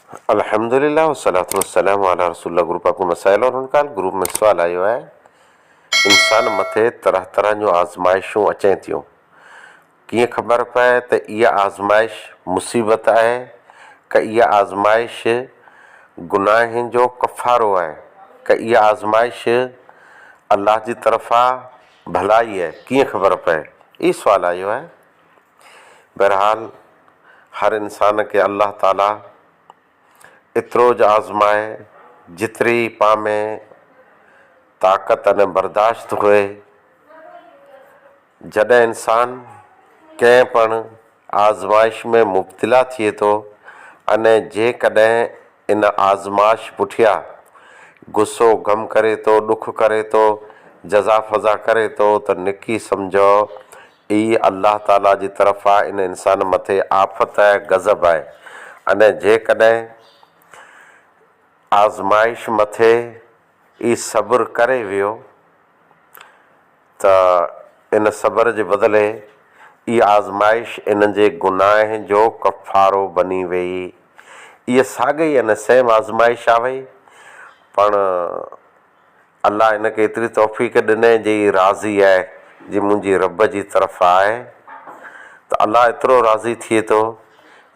अल्हम्दुलिल्लाह वस्सलातु वस्सलामु अला रसूलिल्लाह। ग्रुप आपको मसाइल और उनका ग्रुप में सवाल आयो है। इंसान मथे तरह तरह जो आज़माइशूं अचनि थियूं, कीअं ख़बर पए त इहा आज़माइश मुसीबत आहे का इहा आज़माइश गुनाहनि जो कफ़ारो आहे, का इहा आज़माइश अल्लाह जी तरफ़ां भलाई आहे, कीअं ख़बर पए, ई सुवाल आयो आहे। बहरहाल हर इंसान खे अल्लाह ताला एतिरो ज आज़माए जेतिरी पाण में ताक़त अने बर्दाश्त हुए। जॾहिं इंसान कंहिं पण आज़माइश में मुब्तला थिए थो अने जेकॾहिं इन आज़माइश पुठियां गुस्सो गम करे थो, ॾुख करे थो, जज़ा फ़ज़ा करे थो, त निकी सम्झो ई अल्लाह ताला जी तरफ़ां इन इंसान मथे आफ़त आहे, गज़ब आहे। अने जेकॾहिं आज़माइश मथे ई सब्र करे वियो त इन सब्र जे बदिले ई आज़माइश इन जे गुनाह जो कफ़ारो बनी वई। इहा साॻी अने सेम आज़माइश आहे, पण अल्लाह इनखे एतिरी तौफ़ीक़ ॾिने जे राज़ी आहे, जी मुंहिंजी रब जी तरफ़ां आहे, त अल्लाह एतिरो राज़ी थिए थो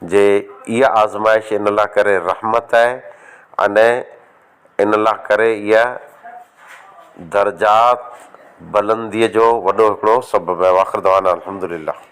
जे इहा आज़माइश इन लाइ करे रहमत आहे अने इन लाइ करे इहा दर्जात बुलंदीअ जो वॾो हिकिड़ो सबबु आहे। वाख़िर दवाना अल्हम्दुलिल्लाह।